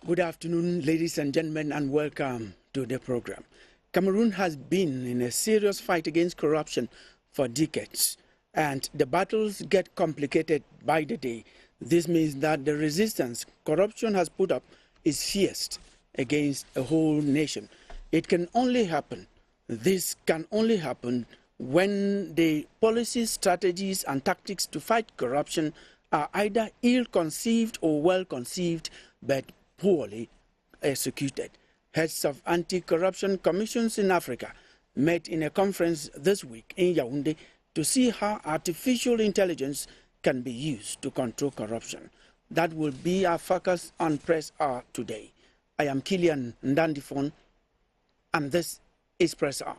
Good afternoon, ladies and gentlemen, and welcome to the program. Cameroon has been in a serious fight against corruption for decades, and the battles get complicated by the day. This means that the resistance corruption has put up is fierce against a whole nation. It can only happen, this can only happen when the policies, strategies, and tactics to fight corruption are either ill-conceived or well-conceived, but poorly executed. Heads of anti-corruption commissions in Africa met in a conference this week in Yaoundé to see how artificial intelligence can be used to control corruption. That will be our focus on Press Hour today. I am Kilian Ndandifon, and this is Press Hour.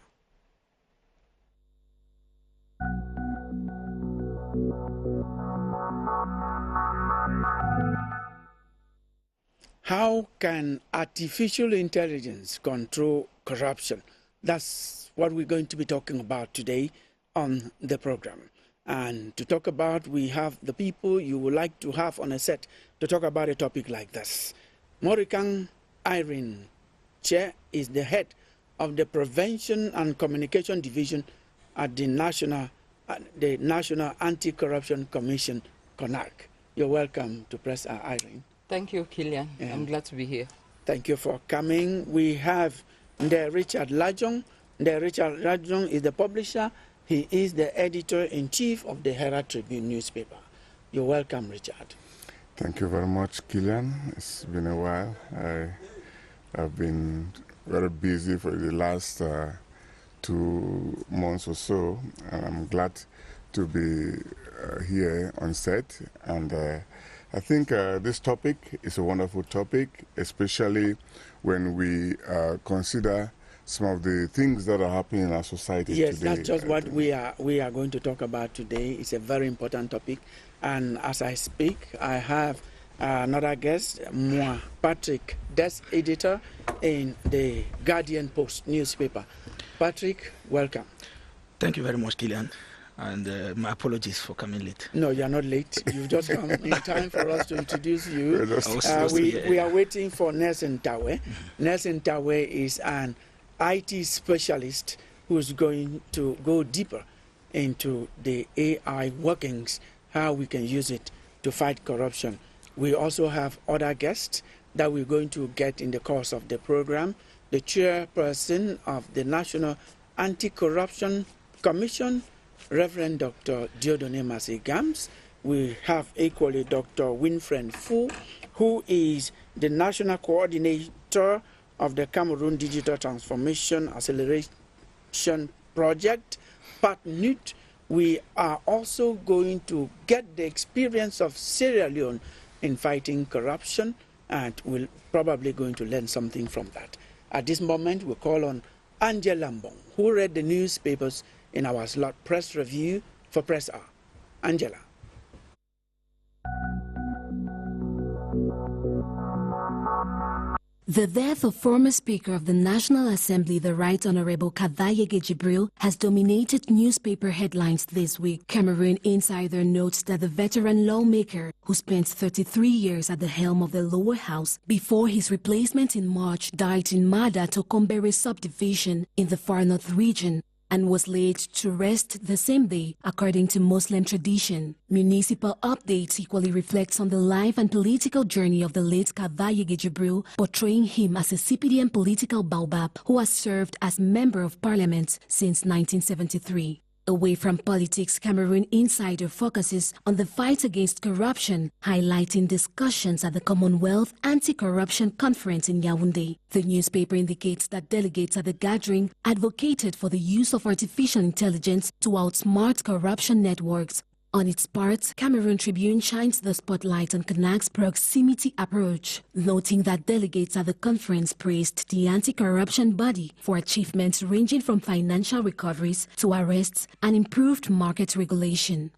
How can artificial intelligence control corruption? That's what we're going to be talking about today on the program. And to talk about, we have the people you would like to have on a set to talk about a topic like this. Morikang Irene Che is the head of the Prevention and Communication Division at the National Anti-Corruption Commission, CONARC. You're welcome to Press Hour, Irene. Thank you, Kilian. I'm glad to be here. Thank you for coming. We have Richard Lajong. Richard Lajong is the publisher. He is the editor-in-chief of the Herald Tribune newspaper. You're welcome, Richard. Thank you very much, Kilian. It's been a while. I've been very busy for the last 2 months or so, and I'm glad to be here on set. And I think this topic is a wonderful topic, especially when we consider some of the things that are happening in our society today. Yes, that's just what we are going to talk about today. It's a very important topic. And as I speak, I have another guest, moi, Patrick, desk editor in the Guardian Post newspaper. Patrick, welcome. Thank you very much, Kilian. And my apologies for coming late. No, you're not late. You've just come in time for us to introduce you. We are waiting for Nelson Tawe. Nelson Tawe is an IT specialist who's going to go deeper into the AI workings, how we can use it to fight corruption. We also have other guests that we're going to get in the course of the program. The chairperson of the National Anti-Corruption Commission, Reverend Dr. Dieudonné Massey-Gams. We have equally Dr. Winfred Fu, who is the National Coordinator of the Cameroon Digital Transformation Acceleration Project, PATNUT. We are also going to get the experience of Sierra Leone in fighting corruption, and we're probably going to learn something from that. At this moment, we call on Angela Mbong, who read the newspapers in our slot press review for Press Hour. Angela. The death of former Speaker of the National Assembly, the Right Honorable Kavayege Jibril, has dominated newspaper headlines this week. Cameroon Insider notes that the veteran lawmaker, who spent 33 years at the helm of the lower house before his replacement in March, died in Mada Tokombere subdivision in the Far North region and was laid to rest the same day, according to Muslim tradition. Municipal updates equally reflects on the life and political journey of the late Kavayege Jibril, portraying him as a CPDM political baobab who has served as Member of Parliament since 1973. Away from politics, Cameroon Insider focuses on the fight against corruption, highlighting discussions at the Commonwealth Anti-Corruption Conference in Yaoundé. The newspaper indicates that delegates at the gathering advocated for the use of artificial intelligence to outsmart corruption networks. On its part, Cameroon Tribune shines the spotlight on CONARC's proximity approach, noting that delegates at the conference praised the anti-corruption body for achievements ranging from financial recoveries to arrests and improved market regulation.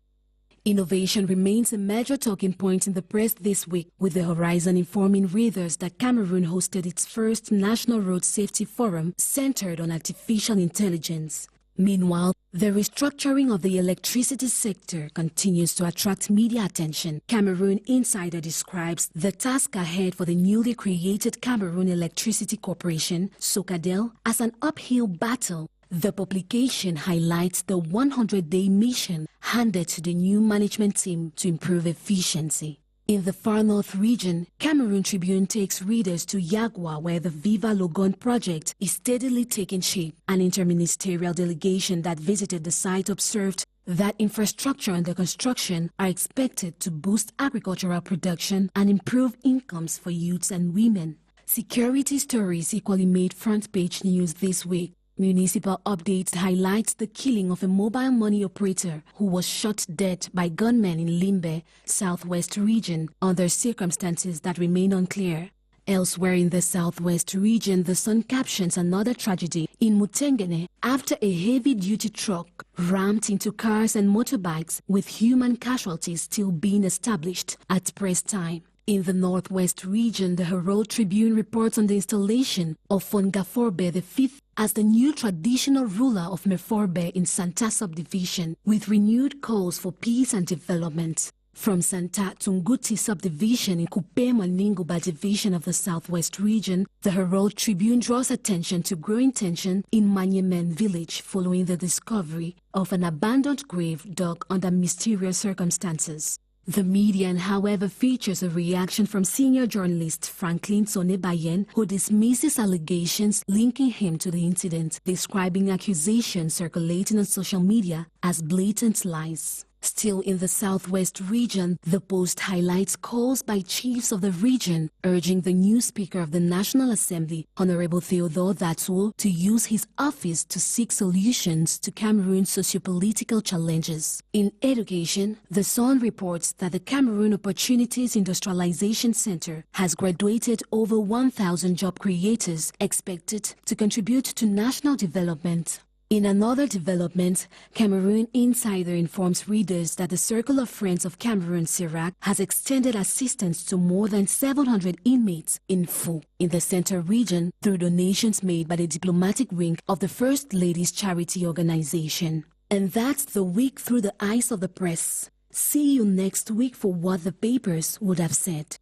Innovation remains a major talking point in the press this week, with the Horizon informing readers that Cameroon hosted its first National Road Safety Forum centered on artificial intelligence. Meanwhile, the restructuring of the electricity sector continues to attract media attention. Cameroon Insider describes the task ahead for the newly created Cameroon Electricity Corporation, SOCADEL, as an uphill battle. The publication highlights the 100-day mission handed to the new management team to improve efficiency. In the far north region, Cameroon Tribune takes readers to Yagwa, where the Viva Logon project is steadily taking shape. An interministerial delegation that visited the site observed that infrastructure under construction are expected to boost agricultural production and improve incomes for youths and women. Security stories equally made front-page news this week. Municipal Updates highlights the killing of a mobile money operator who was shot dead by gunmen in Limbe, southwest region, under circumstances that remain unclear. Elsewhere in the southwest region, the Sun captions another tragedy in Mutengene after a heavy-duty truck rammed into cars and motorbikes, with human casualties still being established at press time. In the northwest region, the Herald Tribune reports on the installation of Fongaforbe V as the new traditional ruler of Meforbe in Santa subdivision, with renewed calls for peace and development. From Santa Tunguti subdivision in Kupe-Maninguba division of the southwest region, the Herald Tribune draws attention to growing tension in Manyemen village following the discovery of an abandoned grave dug under mysterious circumstances. The Median, however, features a reaction from senior journalist Franklin Sonebayen, who dismisses allegations linking him to the incident, describing accusations circulating on social media as blatant lies. Still in the southwest region, the Post highlights calls by chiefs of the region urging the new Speaker of the National Assembly, Honorable Theodore Datuo, to use his office to seek solutions to Cameroon's sociopolitical challenges. In education, The Sun reports that the Cameroon Opportunities Industrialization Center has graduated over 1,000 job creators expected to contribute to national development. In another development, Cameroon Insider informs readers that the Circle of Friends of Cameroon (CIRAC) has extended assistance to more than 700 inmates in Fou, in the center region, through donations made by the diplomatic wing of the First Lady's charity organization. And that's the week through the eyes of the press. See you next week for what the papers would have said.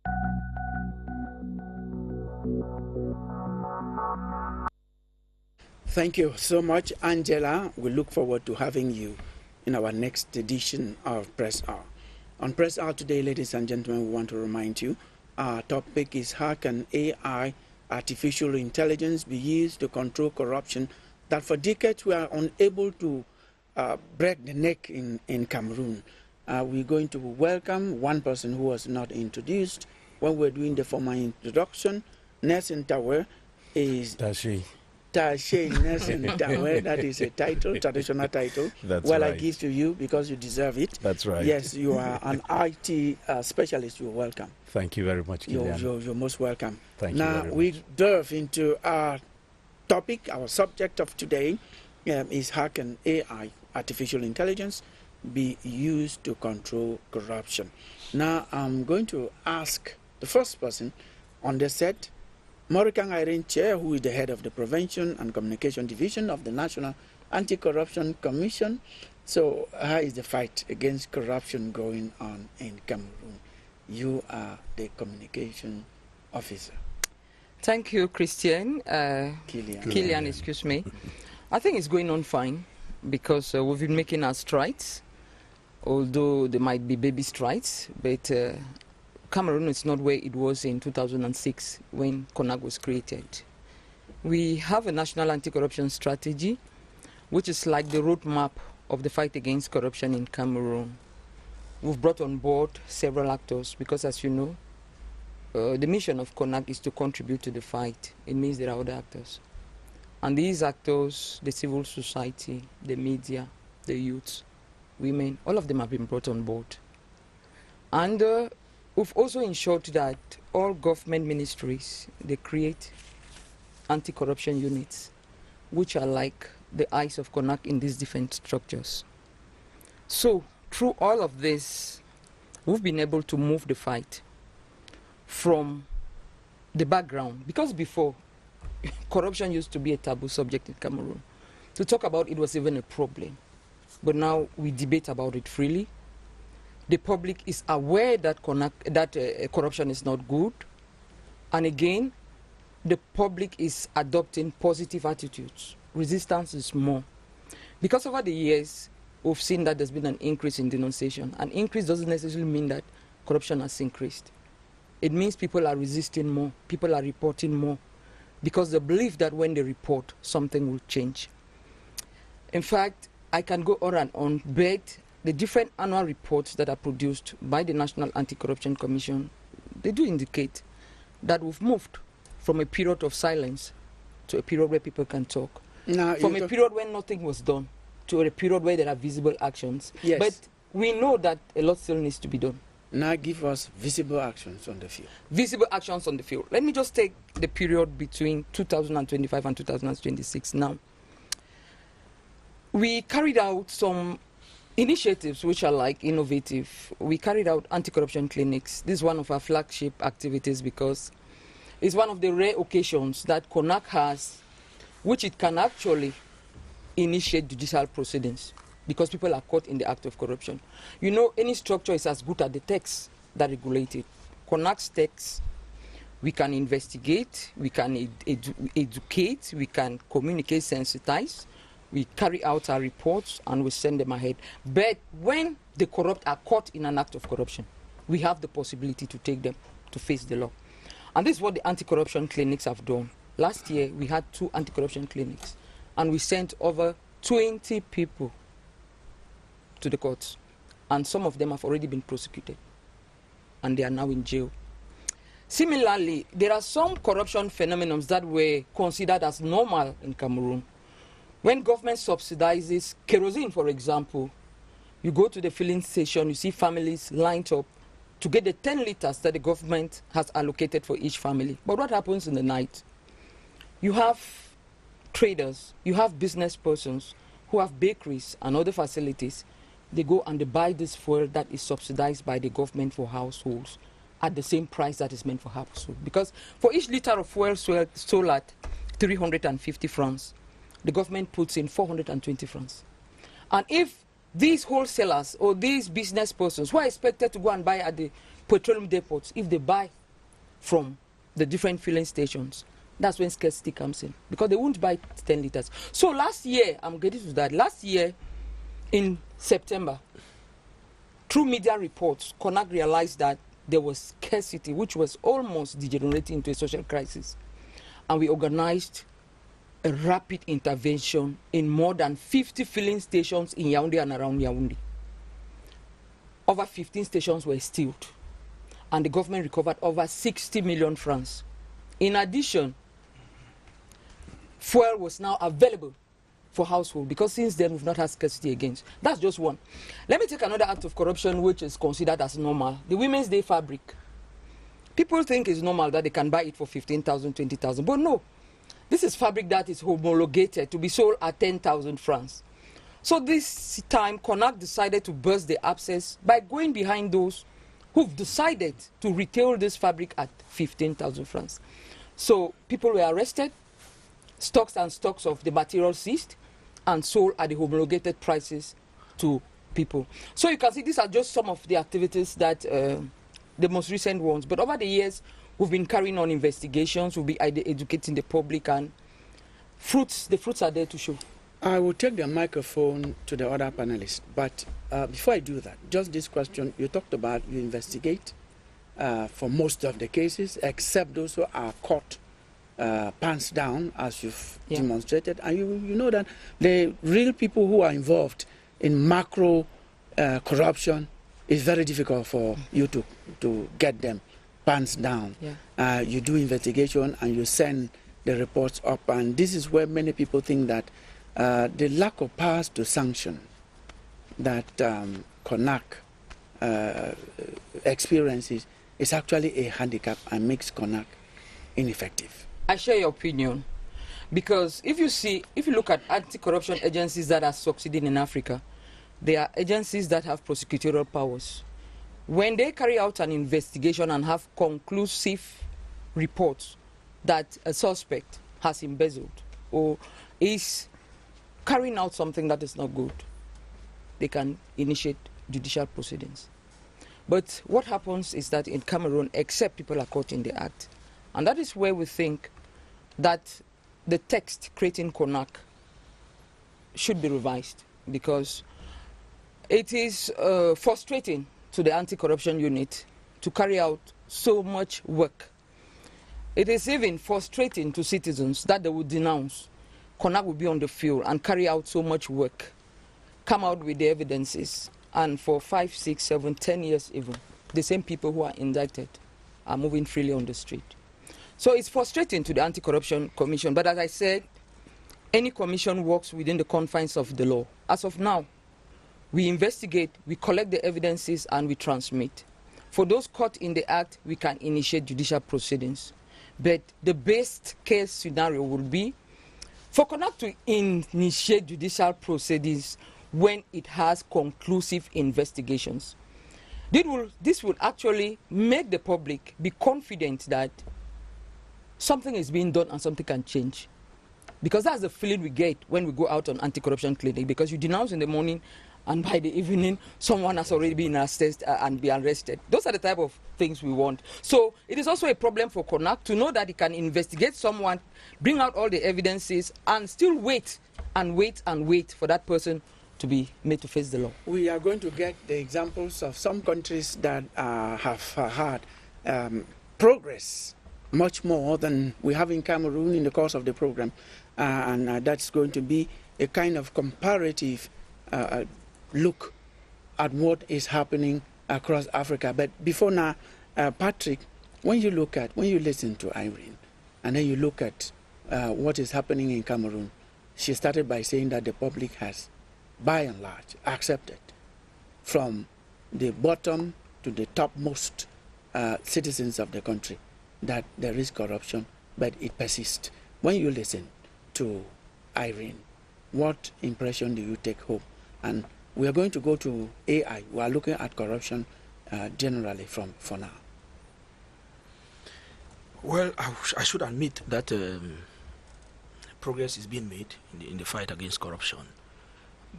Thank you so much, Angela. We look forward to having you in our next edition of Press Hour. On Press Hour today, ladies and gentlemen, we want to remind you, our topic is how can AI, artificial intelligence, be used to control corruption that for decades we are unable to break the neck in Cameroon. We're going to welcome one person who was not introduced when we're doing the formal introduction. Nelson Tawe is... Tache Nelson Tawe, that is a title, traditional title. That's well, right. I give to you because you deserve it. That's right. Yes, you are an IT specialist. You're welcome. Thank you very much, Kilian. You're most welcome. Thank you now, very we much. delve into our topic, our subject of today is how can AI, artificial intelligence, be used to control corruption. Now, I'm going to ask the first person on the set, Morikang Irene Chair, who is the head of the Prevention and Communication Division of the National Anti-Corruption Commission. So how is the fight against corruption going on in Cameroon? You are the communication officer. Thank you, Christian. Kilian, excuse me. I think it's going on fine because we've been making our strides, although there might be baby strides, but Cameroon is not where it was in 2006 when CONAC was created. We have a national anti-corruption strategy, which is like the roadmap of the fight against corruption in Cameroon. We've brought on board several actors because, as you know, the mission of CONAC is to contribute to the fight. It means there are other actors. And these actors, the civil society, the media, the youth, women, all of them have been brought on board. And we've also ensured that all government ministries, they create anti-corruption units, which are like the eyes of CONAC in these different structures. So, through all of this, we've been able to move the fight from the background. Because before, corruption used to be a taboo subject in Cameroon. to talk about it was even a problem. But now we debate about it freely. The public is aware that corruption is not good. And again, the public is adopting positive attitudes. Resistance is more. Because over the years, we've seen that there's been an increase in denunciation. An increase doesn't necessarily mean that corruption has increased. It means people are resisting more, people are reporting more, because they believe that when they report, something will change. In fact, I can go on and on, but the different annual reports that are produced by the National Anti-Corruption Commission, they do indicate that we've moved from a period of silence to a period where people can talk. From a period when nothing was done to a period where there are visible actions. Yes. But we know that a lot still needs to be done. Now give us visible actions on the field. Visible actions on the field. Let me just take the period between 2025 and 2026 now. We carried out some initiatives which are like innovative. We carried out anti-corruption clinics. This is one of our flagship activities because it's one of the rare occasions that CONAC has which it can actually initiate judicial proceedings because people are caught in the act of corruption. You know, any structure is as good as the text that regulates it. CONAC's text, we can investigate, we can educate, we can communicate, sensitize, we carry out our reports and we send them ahead. But when the corrupt are caught in an act of corruption, we have the possibility to take them to face the law. And this is what the anti-corruption clinics have done. Last year, we had 2 anti-corruption clinics, and we sent over 20 people to the courts. And some of them have already been prosecuted, and they are now in jail. Similarly, there are some corruption phenomena that were considered as normal in Cameroon. When government subsidizes kerosene, for example, you go to the filling station, you see families lined up to get the 10 liters that the government has allocated for each family. But what happens in the night? You have traders, you have business persons who have bakeries and other facilities. They go and they buy this fuel that is subsidized by the government for households at the same price that is meant for households. Because for each liter of fuel sold at 350 francs, the government puts in 420 francs. And if these wholesalers or these business persons who are expected to go and buy at the petroleum depots, if they buy from the different filling stations, that's when scarcity comes in, because they won't buy 10 liters. So last year, I'm getting to that, last year in September, through media reports, CONAC realized that there was scarcity, which was almost degenerating into a social crisis. And we organized a rapid intervention in more than 50 filling stations in Yaoundé and around Yaoundé. Over 15 stations were stilled, and the government recovered over 60 million francs. In addition, fuel was now available for household, because since then we've not had scarcity again. That's just one. Let me take another act of corruption which is considered as normal. The Women's Day fabric. People think it's normal that they can buy it for 15,000, 20,000, but no. This is fabric that is homologated to be sold at 10,000 francs. So this time, CONAC decided to burst the abscess by going behind those who've decided to retail this fabric at 15,000 francs. So people were arrested, stocks and stocks of the material seized, and sold at the homologated prices to people. So you can see these are just some of the activities that, the most recent ones. But over the years, we've been carrying on investigations, we've been educating the public, and the fruits are there to show. I will take the microphone to the other panelists, but before I do that, just this question, you talked about you investigate for most of the cases, except those who are caught pants down, as you've demonstrated, and you know that the real people who are involved in macro corruption is very difficult for you to get them pants down. Yeah. You do investigation and you send the reports up, and this is where many people think that the lack of powers to sanction that CONAC experiences is actually a handicap and makes CONAC ineffective. I share your opinion, because if you look at anti-corruption agencies that are succeeding in Africa, they are agencies that have prosecutorial powers. When they carry out an investigation and have conclusive reports that a suspect has embezzled or is carrying out something that is not good, they can initiate judicial proceedings. But what happens is that in Cameroon, except people are caught in the act, and that is where we think that the text creating CONAC should be revised, because it is frustrating to the anti-corruption unit to carry out so much work. It is even frustrating to citizens that they would denounce. CONAC will be on the field and carry out so much work, come out with the evidences, and for 5, 6, 7, 10 years even, the same people who are indicted are moving freely on the street. So it's frustrating to the Anti-Corruption Commission, but as I said, any commission works within the confines of the law. As of now, we investigate, we collect the evidences, and we transmit. For those caught in the act, we can initiate judicial proceedings. But the best case scenario would be for CONAC to initiate judicial proceedings when it has conclusive investigations. This will actually make the public be confident that something is being done and something can change. Because that's the feeling we get when we go out on anti-corruption clinic, because you denounce in the morning and by the evening someone has already been arrested and be arrested. Those are the type of things we want. So it is also a problem for CONAC to know that it can investigate someone, bring out all the evidences, and still wait and wait and wait for that person to be made to face the law. We are going to get the examples of some countries that have had progress much more than we have in Cameroon in the course of the program, and that's going to be a kind of comparative look at what is happening across Africa. But before now, Patrick, when you listen to Irene, and then you look at what is happening in Cameroon, she started by saying that the public has, by and large, accepted from the bottom to the topmost citizens of the country that there is corruption, but it persists. When you listen to Irene, what impression do you take home? And we are going to go to AI. We are looking at corruption generally for now. Well, I should admit that progress is being made in the fight against corruption,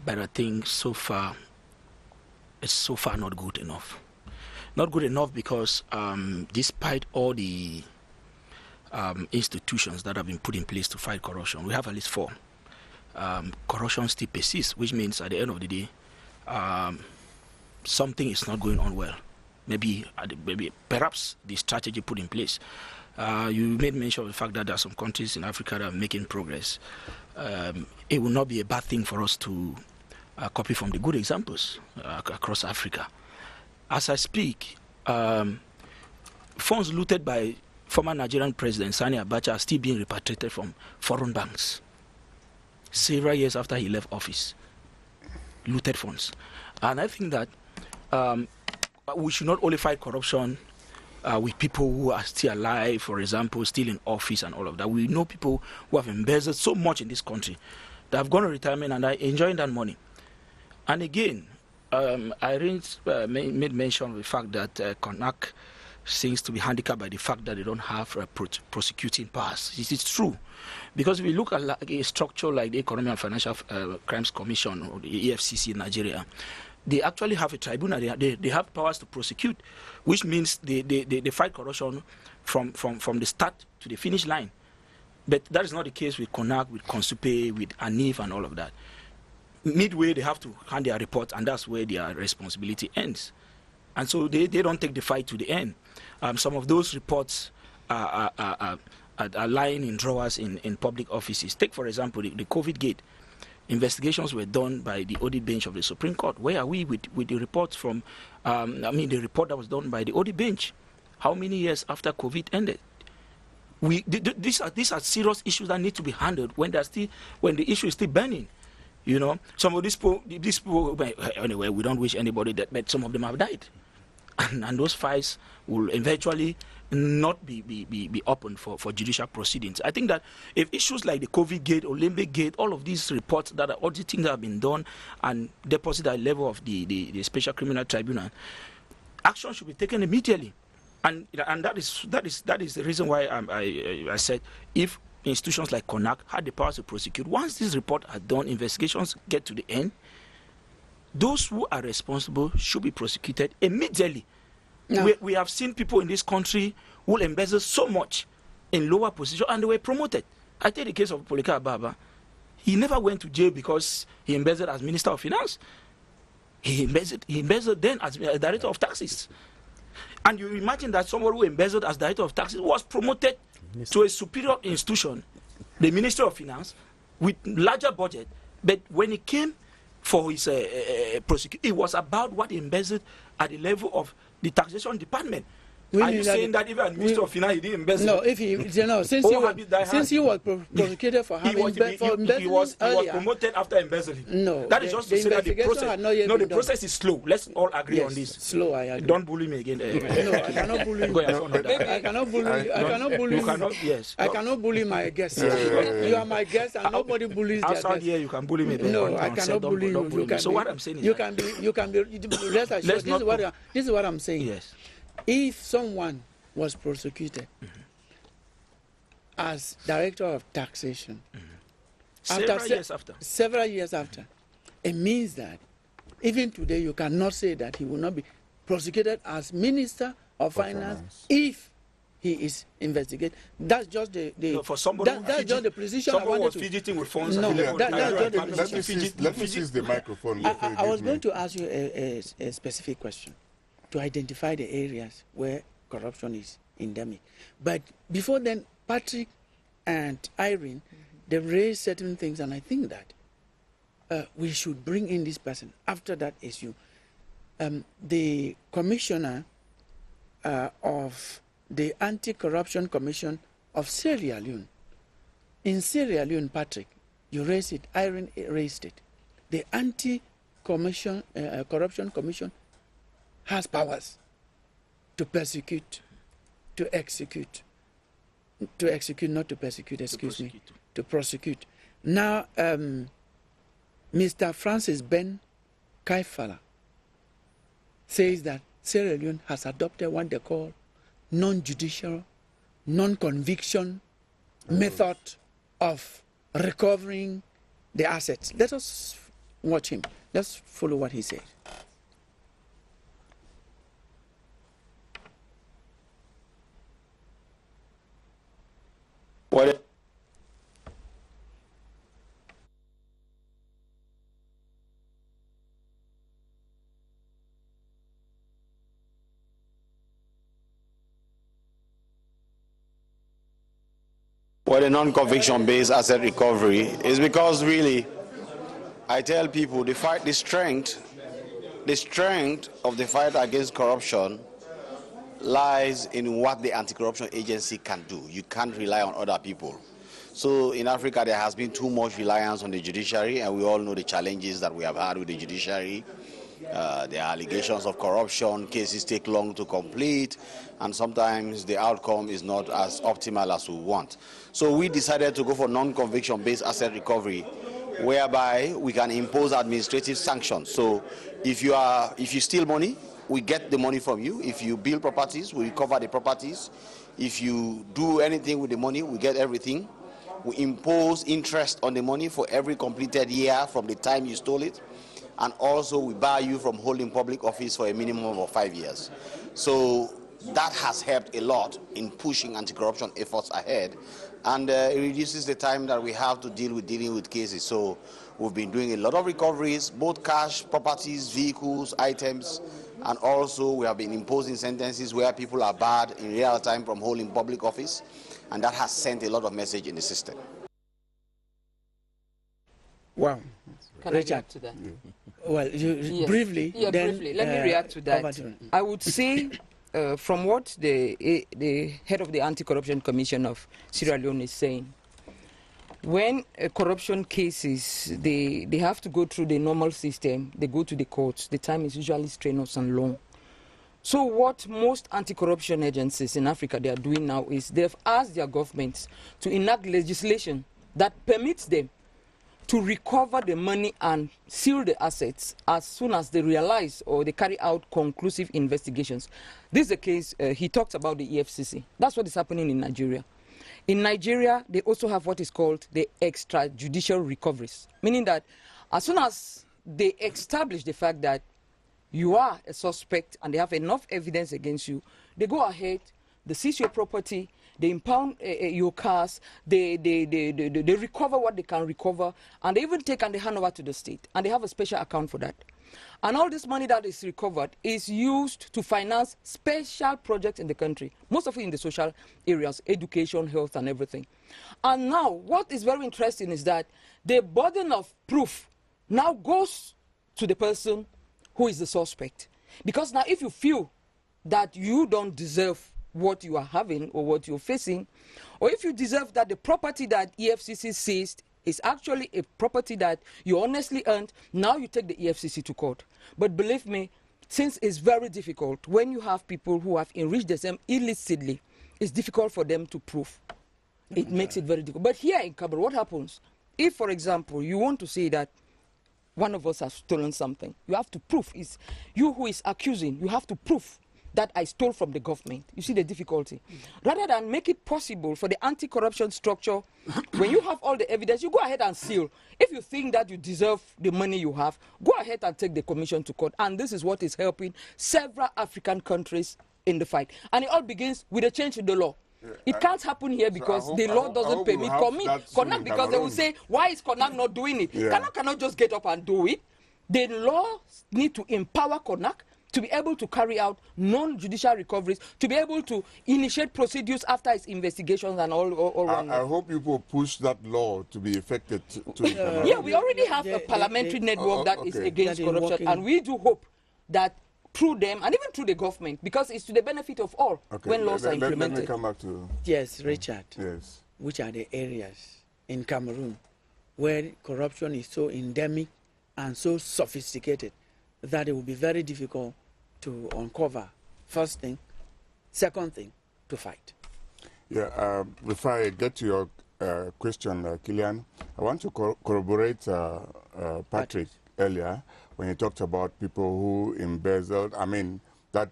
but I think so far it's not good enough. Not good enough because despite all the institutions that have been put in place to fight corruption, we have at least 4. Corruption still persists, which means at the end of the day, something is not going on well. Maybe perhaps the strategy put in place. You made mention of the fact that there are some countries in Africa that are making progress. It will not be a bad thing for us to copy from the good examples across Africa. As I speak, funds looted by former Nigerian President Sani Abacha are still being repatriated from foreign banks several years after he left office. Looted funds. And I think that we should not only fight corruption with people who are still alive, for example, still in office and all of that. We know people who have embezzled so much in this country that have gone to retirement and are enjoying that money. And again, Irene made mention of the fact that CONAC seems to be handicapped by the fact that they don't have prosecuting powers. It is true. Because if we look at a structure like the Economic and Financial Crimes Commission or the EFCC in Nigeria, they actually have a tribunal. They have powers to prosecute, which means they fight corruption from the start to the finish line. But that is not the case with CONAC, with CONSUPE, with ANIF and all of that. Midway, they have to hand their report, and that's where their responsibility ends. And so they don't take the fight to the end. Some of those reports are lying in drawers in public offices. Take, for example, the COVID gate. Investigations were done by the audit bench of the Supreme Court. Where are we with the reports from, the report that was done by the audit bench? How many years after COVID ended? These are serious issues that need to be handled when the issue is still burning. You know, some of these people, anyway, we don't wish anybody that, but some of them have died. And those files will eventually not be open for judicial proceedings. I think that if issues like the COVID gate, Olympic gate, all of these reports that are auditing that have been done and deposited at the level of the Special Criminal Tribunal, action should be taken immediately. And that is the reason why I said if institutions like CONAC had the power to prosecute. Once this report are done, investigations get to the end, those who are responsible should be prosecuted immediately. No. We have seen people in this country who embezzle so much in lower position and they were promoted. I take the case of Polycarp Baba. He never went to jail because he embezzled as Minister of Finance. He embezzled then as Director of Taxes. And you imagine that someone who embezzled as Director of Taxes was promoted to a superior institution, the Ministry of Finance, with larger budget. But when he came for his prosecution, it was about what he embezzled at the level of the taxation department. Are you saying that even as Minister of Finance he didn't embezzle? No, if he, since he was prosecuted for having embezzling he was promoted after embezzling. No, that is just to say that the process. No, the process is slow. Let's all agree on this. Slow, I agree. Don't bully me again. No, I cannot bully you. I cannot bully. I cannot bully. You cannot. Yes. I cannot bully my guests. You are my guest, and nobody bullies their guests. Outside here, you can bully me. No, I cannot bully you. So what I'm saying is, you can be. Rest assured. This is what I'm saying. Yes. If someone was prosecuted as Director of Taxation several years after, it means that even today you cannot say that he will not be prosecuted as Minister of Finance if he is investigated. That's just for somebody that's just the position I wanted was fidgeting with funds. No, that's just the position. Let me seize the microphone. I was going to ask you a specific question to identify the areas where corruption is endemic. But before then, Patrick and Irene, they raised certain things, and I think that we should bring in this person after that issue. The commissioner of the Anti-Corruption Commission of Sierra Leone. In Sierra Leone, Patrick, you raised it, Irene raised it. The Anti-Corruption Commission has powers to persecute, to execute, not to persecute, excuse me, to prosecute. Now, Mr. Francis Ben Kaifala says that Sierra Leone has adopted what they call non-judicial, non-conviction method of recovering the assets. Let us watch him. Let's follow what he says. Well, the non-conviction-based asset recovery is because really, I tell people the strength of the fight against corruption lies in what the anti-corruption agency can do. You can't rely on other people. So in Africa, there has been too much reliance on the judiciary, and we all know the challenges that we have had with the judiciary. There are allegations of corruption, cases take long to complete, and sometimes the outcome is not as optimal as we want. So we decided to go for non-conviction-based asset recovery, whereby we can impose administrative sanctions. So if you steal money, we get the money from you. If you build properties, we recover the properties. If you do anything with the money, we get everything. We impose interest on the money for every completed year from the time you stole it. And also we bar you from holding public office for a minimum of 5 years. So that has helped a lot in pushing anti-corruption efforts ahead. And it reduces the time that we have to dealing with cases. So we've been doing a lot of recoveries, both cash, properties, vehicles, items, and also we have been imposing sentences where people are barred in real time from holding public office. And that has sent a lot of message in the system. Wow. Can I react to that? Well, yes. Briefly. Yeah, then, briefly. Let me react to that. I would say, from what the head of the Anti-Corruption Commission of Sierra Leone is saying, when corruption cases, they have to go through the normal system, they go to the courts, the time is usually strenuous and long. So what most anti-corruption agencies in Africa they are doing now is they've asked their governments to enact legislation that permits them to recover the money and seal the assets as soon as they realize or they carry out conclusive investigations. This is the case, he talked about the EFCC. That's what is happening in Nigeria. In Nigeria, they also have what is called the extrajudicial recoveries, meaning that as soon as they establish the fact that you are a suspect and they have enough evidence against you, they go ahead, they seize your property, they impound your cars, they recover what they can recover, and they even take and they hand over to the state, and they have a special account for that. And all this money that is recovered is used to finance special projects in the country, most of it in the social areas, education, health, and everything. And now, what is very interesting is that the burden of proof now goes to the person who is the suspect. Because now if you feel that you don't deserve what you are having or what you're facing, or if you deserve that the property that EFCC seized is actually a property that you honestly earned, now you take the EFCC to court. But believe me, since it's very difficult, when you have people who have enriched themselves illicitly, it's difficult for them to prove. It makes it very difficult. But here in Cameroon, what happens? If, for example, you want to say that one of us has stolen something, you have to prove. It's you who is accusing, you have to prove that I stole from the government. You see the difficulty. Rather than make it possible for the anti-corruption structure, when you have all the evidence, you go ahead and seal. If you think that you deserve the money you have, go ahead and take the commission to court. And this is what is helping several African countries in the fight. And it all begins with a change in the law. Yeah, it can't happen here because the law doesn't permit CONAC, because they will say, why is CONAC not doing it? Yeah. CONAC cannot just get up and do it. The law need to empower CONAC to be able to carry out non-judicial recoveries, to be able to initiate procedures after its investigations and all. I hope you will push that law to be effective. Yeah, we already have a parliamentary network that is against corruption, and we do hope that through them, and even through the government, because it's to the benefit of all when laws are implemented. Let me come back to... Yes, Richard. Yes. Which are the areas in Cameroon where corruption is so endemic and so sophisticated that it will be very difficult to uncover? First thing. Second thing, to fight. Yeah, before I get to your question, Killian, I want to corroborate Patrick earlier when he talked about people who embezzled. I mean, that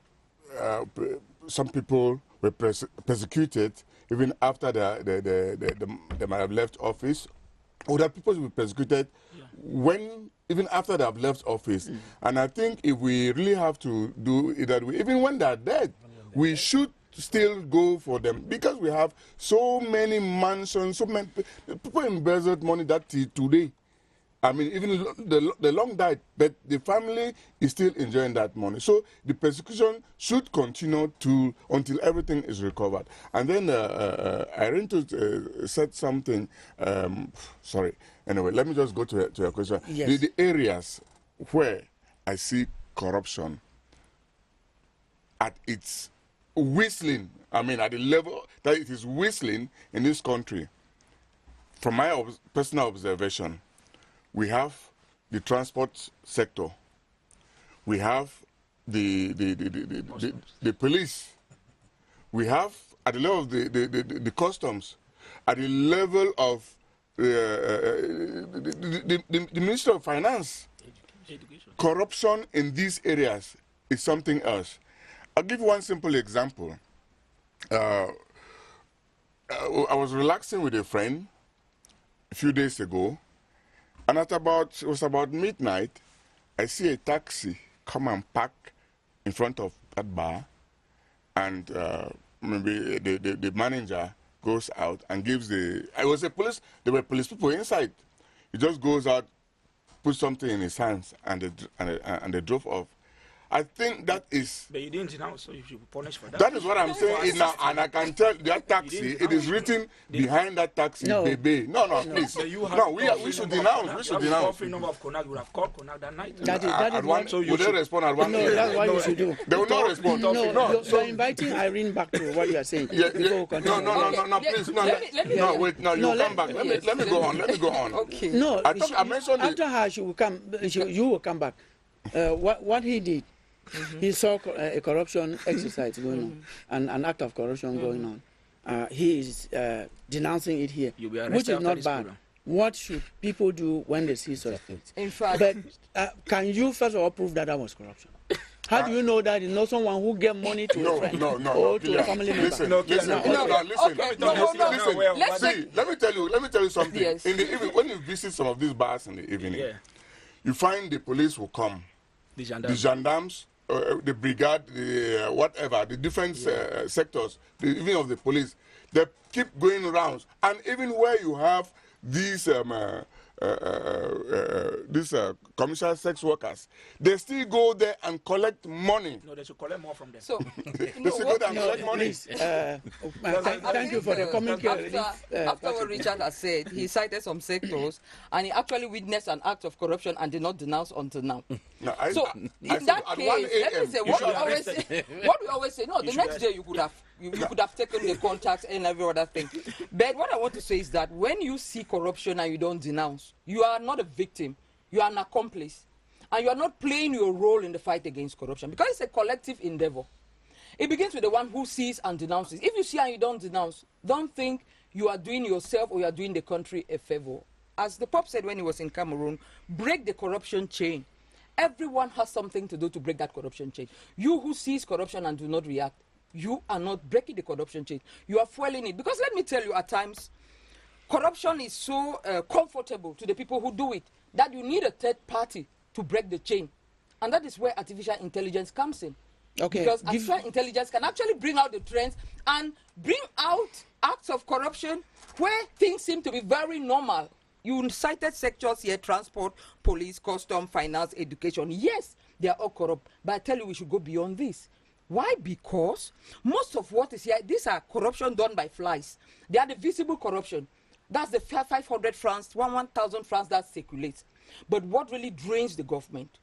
some people were persecuted even after they might have left office, or that people will be persecuted when even after they have left office. And I think if we really have to do it that way, even when they're dead, we should still go for them, because we have so many mansions, so many people embezzled money that today, I mean, even the long died, but the family is still enjoying that money. So the persecution should continue until everything is recovered. And then Irene said something, sorry. Anyway, let me just go to your question. Yes. The areas where I see corruption at its whistling, I mean, at the level that it is whistling in this country, from my personal observation, we have the transport sector, we have the police, we have at the level of the customs, at the level of the Ministry of Finance. Education. Corruption in these areas is something else. I'll give you one simple example. I was relaxing with a friend a few days ago, and it was about midnight, I see a taxi come and park in front of that bar, and maybe the manager goes out and gives there were police people inside. He just goes out, puts something in his hands, and they drove off. I think that is... But you didn't now, so you should be punished for that. That is what I'm saying now, and I can tell that taxi, it is written behind that taxi, baby. No, please. No, we should denounce. We should denounce. You would have called CONAC that night. That is one. So would they respond at 1 No, that's what you should do. They will not respond. No, you're inviting Irene back to what you are saying. No, please. No, wait, no, you come back. Let me go on. Okay. No, I mentioned after her, she will come. You will come back. What he did, he saw a corruption exercise going on, and an act of corruption going on. He is denouncing it here, which is not bad. Program. What should people do when they see such things? In fact, but can you first of all prove that was corruption? How do you know that it's not someone who get money to a friend or to a family member? Listen. Let me tell you something. Yes. In the evening, when you visit some of these bars in the evening, you find the police will come, the gendarmes, the brigade, the whatever, the different sectors, even of the police, they keep going around, and even where you have these commercial sex workers, they still go there and collect money. No, they should collect more from them. So, they still go there and collect money. Thank you for the commentary. After what Richard has said, he cited some sectors, and he actually witnessed an act of corruption and did not denounce until now. No, In that case, let me say what we always say. No, the next day you could have taken the contacts and every other thing. But what I want to say is that when you see corruption and you don't denounce, you are not a victim, you are an accomplice, and you are not playing your role in the fight against corruption, because it's a collective endeavor. It begins with the one who sees and denounces. If you see and you don't denounce, don't think you are doing yourself or you are doing the country a favor. As the Pope said when he was in Cameroon, break the corruption chain. Everyone has something to do to break that corruption chain. You who sees corruption and do not react, you are not breaking the corruption chain. You are fueling it. Because let me tell you, at times, corruption is so comfortable to the people who do it that you need a third party to break the chain. And that is where artificial intelligence comes in. Okay. Because artificial intelligence can actually bring out the trends and bring out acts of corruption where things seem to be very normal. You cited sectors here: transport, police, custom, finance, education. Yes, they are all corrupt. But I tell you, we should go beyond this. Why? Because most of what is here, these are corruption done by flies. They are the visible corruption. That's the 500 francs, 1,000 francs that circulates. But what really drains the government,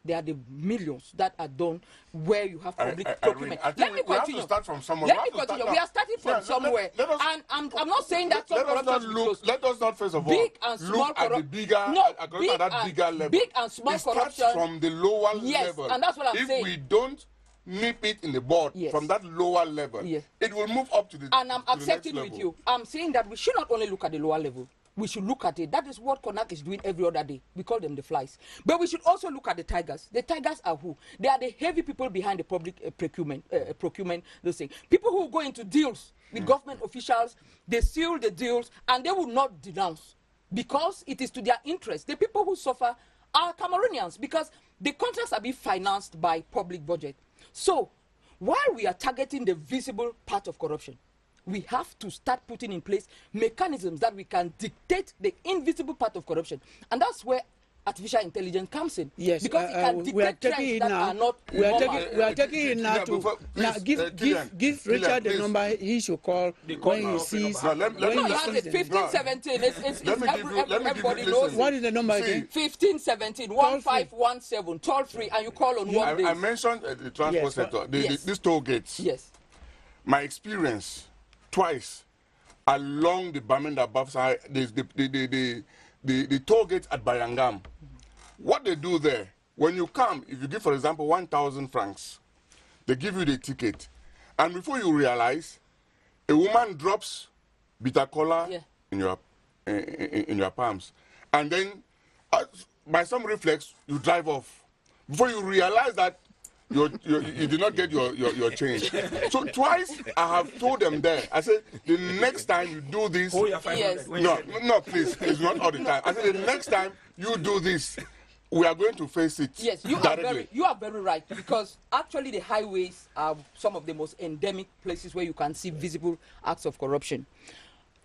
they are the millions that are done where you have public procurement. Let me continue. We have to start from somewhere. Let me continue. We are starting from somewhere. And I'm not saying that some corruption is let us not first of all big and small look at the bigger, bigger level. Big and small corruption. Starts from the lower level. And that's what I'm saying. If we don't nip it in the bud from that lower level, it will move up to the And I'm accepting with you. I'm saying that we should not only look at the lower level. We should look at it. That is what CONAC is doing every other day. We call them the flies. But we should also look at the tigers. The tigers are who? They are the heavy people behind the public procurement. Those things. People who go into deals with government officials, they seal the deals, and they will not denounce because it is to their interest. The people who suffer are Cameroonians because the contracts are being financed by public budget. So while we are targeting the visible part of corruption, we have to start putting in place mechanisms that we can dictate the invisible part of corruption. And that's where artificial intelligence comes in. Yes, because it can dictate trends that are not normal. We are taking it now to give Richard the number he should call when he sees. No, you have it 1517. Everybody knows. What is the number again? 1517 1517 toll free, and you call on one day. I mentioned the transport sector, these toll gates. Yes. My experience twice along the Bamenda Bafsa, the toll gate at Bayangam. What they do there, when you come, if you give, for example, 1,000 francs, they give you the ticket. And before you realize, a woman drops bitter cola in your palms. And then, by some reflex, you drive off. Before you realize that you did not get your change. So twice I have told them there. I said, the next time you do this, no, please, it's not all the time. I said, the next time you do this, we are going to face it. Yes, you are very right, because actually the highways are some of the most endemic places where you can see visible acts of corruption.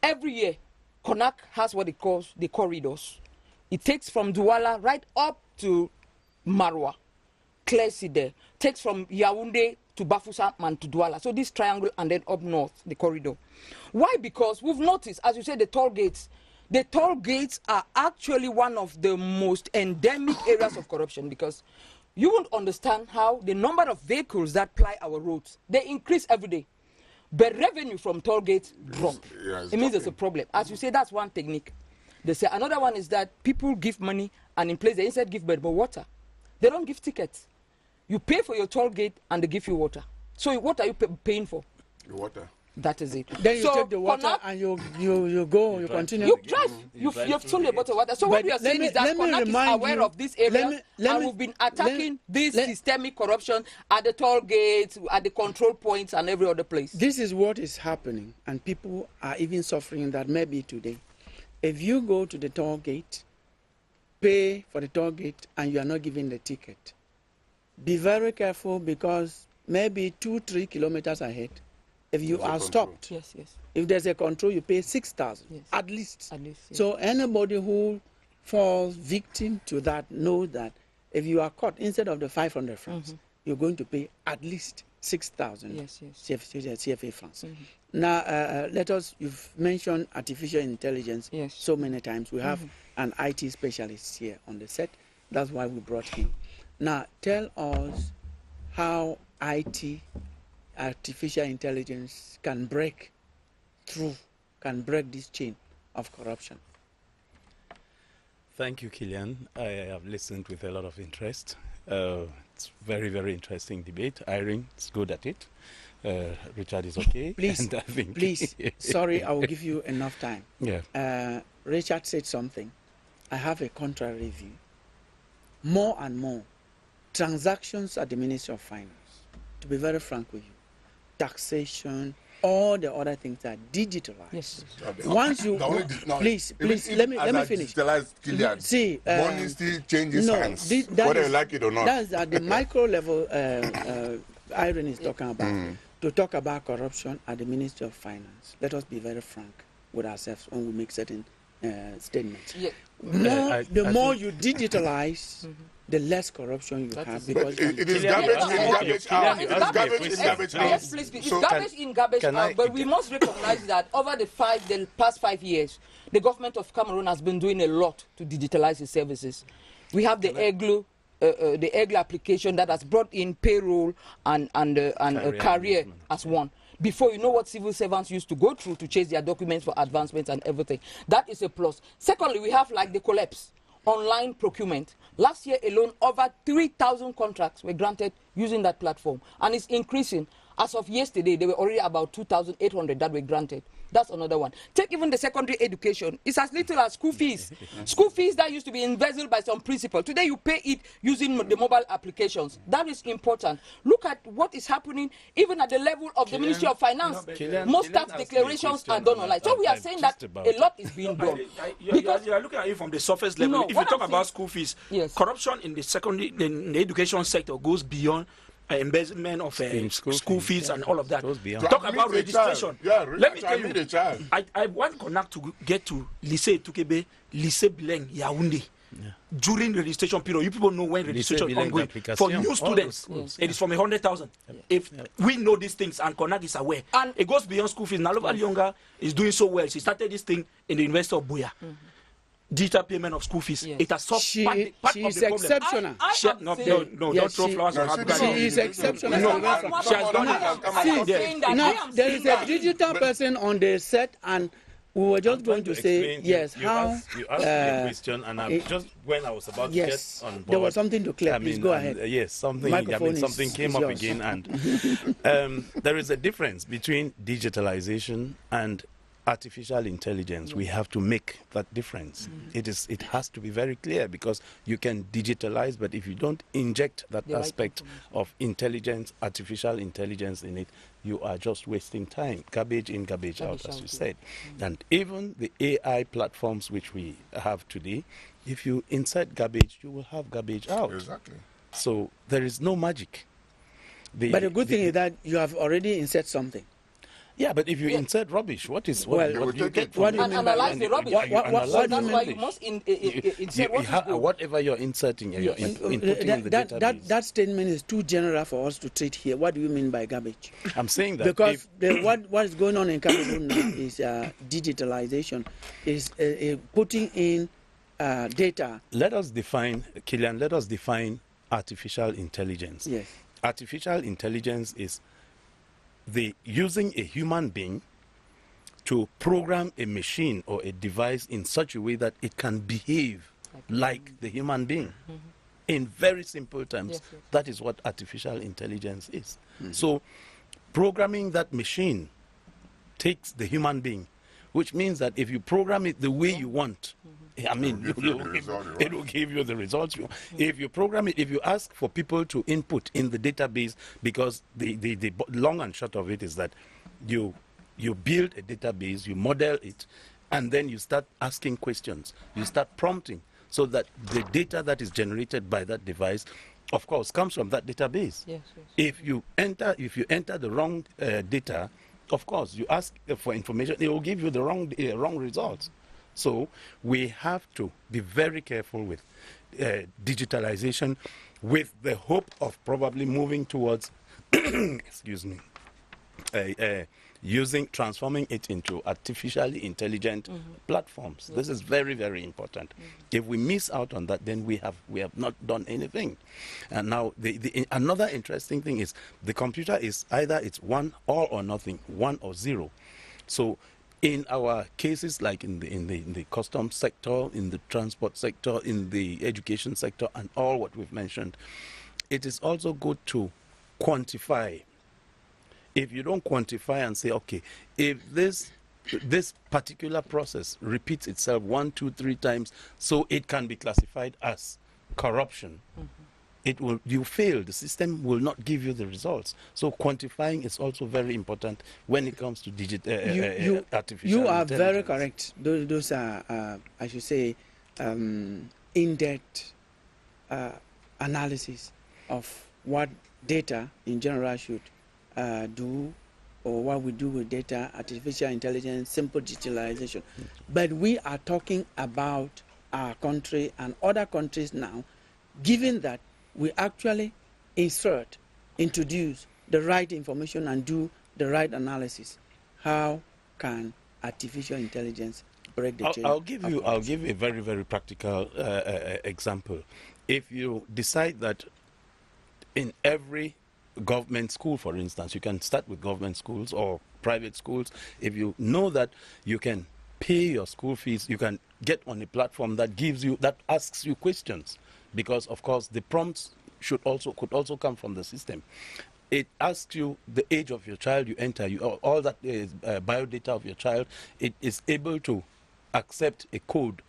Every year, CONAC has what it calls the corridors. It takes from Douala right up to Marwa. Cleside takes from Yaoundé to Bafoussam and to Douala. So this triangle, and then up north, the corridor. Why? Because we've noticed, as you said, the toll gates are actually one of the most endemic areas of corruption, because you won't understand how the number of vehicles that ply our roads, they increase every day. But revenue from toll gates drop. It means there's a problem. As you say, that's one technique. They say another one is that people give money, and in place they instead give but water. They don't give tickets. You pay for your toll gate and they give you water. So what are you paying for? The water. That is it. Then you so take the water and you continue. You drive. You've sold a bottle of water. So what we are saying is that CONAC is aware of this area, and we've been attacking this systemic corruption at the toll gates, at the control points, and every other place. This is what is happening, and people are even suffering that maybe today. If you go to the toll gate, pay for the toll gate, and you are not given the ticket, be very careful, because maybe 2-3 kilometers ahead, if you are stopped, if there's a control, you pay 6,000 at least. So anybody who falls victim to that knows that if you are caught, instead of the 500 francs, you're going to pay at least 6,000 CFA francs. Now, you've mentioned artificial intelligence so many times. We have an IT specialist here on the set. That's why we brought him. Now, tell us how artificial intelligence can break through, can break this chain of corruption. Thank you, Kilian. I have listened with a lot of interest. It's very, very interesting debate. Irene is good at it. Richard is okay. Please, sorry, I will give you enough time. Yeah. Richard said something. I have a contrary view. More and more transactions at the Ministry of Finance, to be very frank with you, taxation, all the other things are digitalized. Once you please, let me finish. See, money still changes hands, whether you like it or not. That's at the micro level. Irene is talking about. To talk about corruption at the Ministry of Finance, let us be very frank with ourselves when we make certain statements. The more you digitalize, the less corruption you have, because it is garbage in, garbage out. Yes, please. It's garbage in, garbage out. But we must recognize that over the past 5 years, the government of Cameroon has been doing a lot to digitalize its services. We have the EGLO application that has brought in payroll and career as one. Before, you know what civil servants used to go through to chase their documents for advancements and everything. That is a plus. Secondly, we have like the collapse. Online procurement. Last year alone, over 3,000 contracts were granted using that platform, and it's increasing. As of yesterday, there were already about 2,800 that were granted. That's another one. Take even the secondary education. It's as little as school fees. School fees that used to be embezzled by some principal. Today you pay it using the mobile applications. That is important. Look at what is happening even at the level of the Ministry of Finance. Most tax declarations are done online. So we are saying that a lot is being done. Because you are looking at it from the surface level. If you talk about school fees, corruption in the secondary, in the education sector goes beyond embezzlement of school fees and all of that. Talk about registration. Let me tell you, I want CONAC to get to Lycée Tukebe, Lycée Bileng, Yaoundé. During the registration period, you people know when registration is ongoing. For new students, it is from 100,000. If we know these things and CONAC is aware, and it goes beyond school fees. Nalova Lyonga is doing so well. She started this thing in the University of Buea. Digital payment of school fees. It has solved part of the exceptional. Don't throw flowers on her. She is exceptional. She has done it. Now, there is a digital person on the set, and we were just going to say, yes, how... You asked me a question, and just when I was about to get on board... There was something to clear. Please go ahead. Yes, something came up again, and there is a difference between digitalization and artificial intelligence. We have to make that difference. It has to be very clear, because you can digitalize, but if you don't inject that aspect of intelligence, artificial intelligence in it, you are just wasting time. Garbage in, garbage out, as you said. And even the AI platforms which we have today, if you insert garbage, you will have garbage out. Exactly. So there is no magic. But the good thing is that you have already inserted something. Yeah, but if you insert rubbish, what do you get from what do you mean analyze the rubbish. That's why you must insert whatever you're inserting, you're inputting in the database. That statement is too general for us to treat here. What do you mean by garbage? I'm saying that because what is going on in Cameroon now is digitalization, is putting in data. Let us define, Kilian, artificial intelligence. Yes. Artificial intelligence is using a human being to program a machine or a device in such a way that it can behave like the human being. In very simple terms, that is what artificial intelligence is. So programming that machine takes the human being, which means that if you program it the way you want, I mean, it will give you the results you want. If you program it, if you ask for people to input in the database, because the long and short of it is that you build a database, you model it, and then you start asking questions. You start prompting so that the data that is generated by that device, of course, comes from that database. Yes. If you enter the wrong data, of course, you ask for information, it will give you the wrong results. So we have to be very careful with digitalization, with the hope of probably moving towards, excuse me, transforming it into artificially intelligent platforms. This is very, very important. If we miss out on that, then we have not done anything. And now another interesting thing is the computer is either it's one, all or nothing, 1 or 0. So in our cases, like in the customs sector, in the transport sector, in the education sector, and all what we've mentioned, it is also good to quantify. If you don't quantify and say, okay, if this particular process repeats itself 1, 2, 3 times, so it can be classified as corruption, you fail. The system will not give you the results. So quantifying is also very important when it comes to artificial You are intelligence. very correct. Those are, I should say, in-depth analysis of what data in general should do, or what we do with data, artificial intelligence, simple digitalization. But we are talking about our country and other countries now, given that we actually introduce the right information and do the right analysis. How can artificial intelligence break the chain? I'll give you a very, very practical example. If you decide that in every government school, for instance, you can start with government schools or private schools. If you know that you can pay your school fees, you can get on a platform that asks you questions, because of course the prompts could also come from the system. It asks you the age of your child, you enter all that is biodata of your child. It is able to accept a code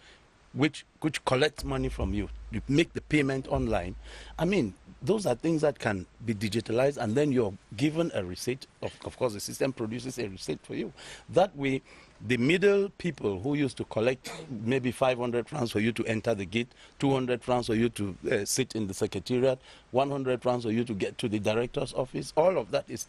which collects money from you. You make the payment online. I mean, those are things that can be digitalized, and then you're given a receipt. Of course, the system produces a receipt for you. That way, the middle people who used to collect maybe 500 francs for you to enter the gate, 200 francs for you to sit in the secretariat, 100 francs for you to get to the director's office, all of that is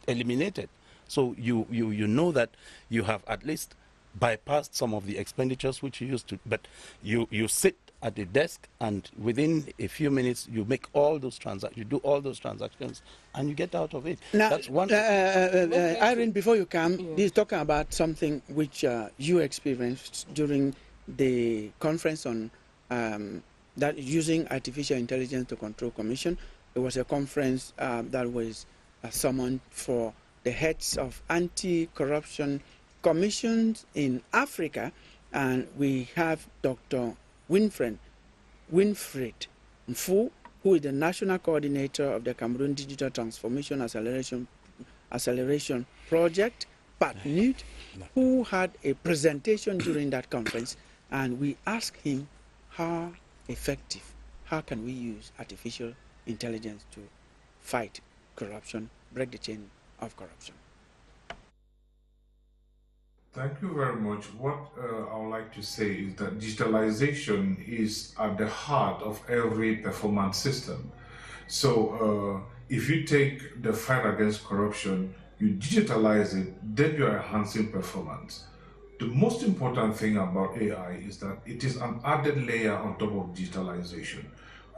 eliminated. So you know that you have at least bypassed some of the expenditures which you used to, but you sit at the desk, and within a few minutes you make all those transactions, you do all those transactions, and you get out of it. Now, that's one. Irene, before you come, this is talking about something which you experienced during the conference on that using artificial intelligence to control commission. It was a conference that was summoned for the heads of anti-corruption commissions in Africa, and we have Dr. Winfred Mfu, who is the national coordinator of the Cameroon Digital Transformation Acceleration Project, PATNUD, who had a presentation during that conference, and we asked him how can we use artificial intelligence to fight corruption, break the chain of corruption. Thank you very much. What I would like to say is that digitalization is at the heart of every performance system. So if you take the fight against corruption, you digitalize it, then you are enhancing performance. The most important thing about AI is that it is an added layer on top of digitalization,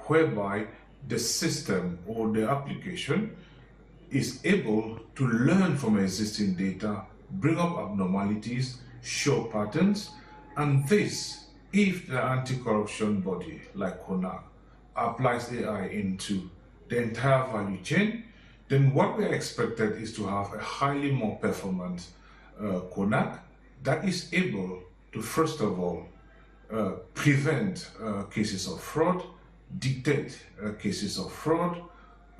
whereby the system or the application is able to learn from existing data, bring up abnormalities, show patterns, and this, if the anti-corruption body like CONAC applies AI into the entire value chain, then what we are expected is to have a highly more performant CONAC that is able to, first of all, prevent cases of fraud, dictate cases of fraud,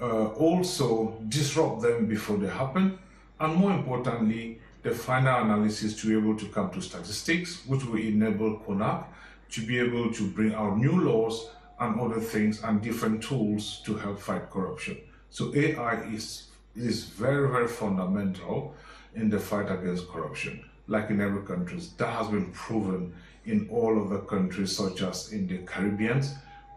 also disrupt them before they happen, and more importantly, the final analysis to be able to come to statistics, which will enable CONAC to be able to bring out new laws and other things and different tools to help fight corruption. So AI is very, very fundamental in the fight against corruption. Like in every country, that has been proven in all of the countries, such as in the Caribbean,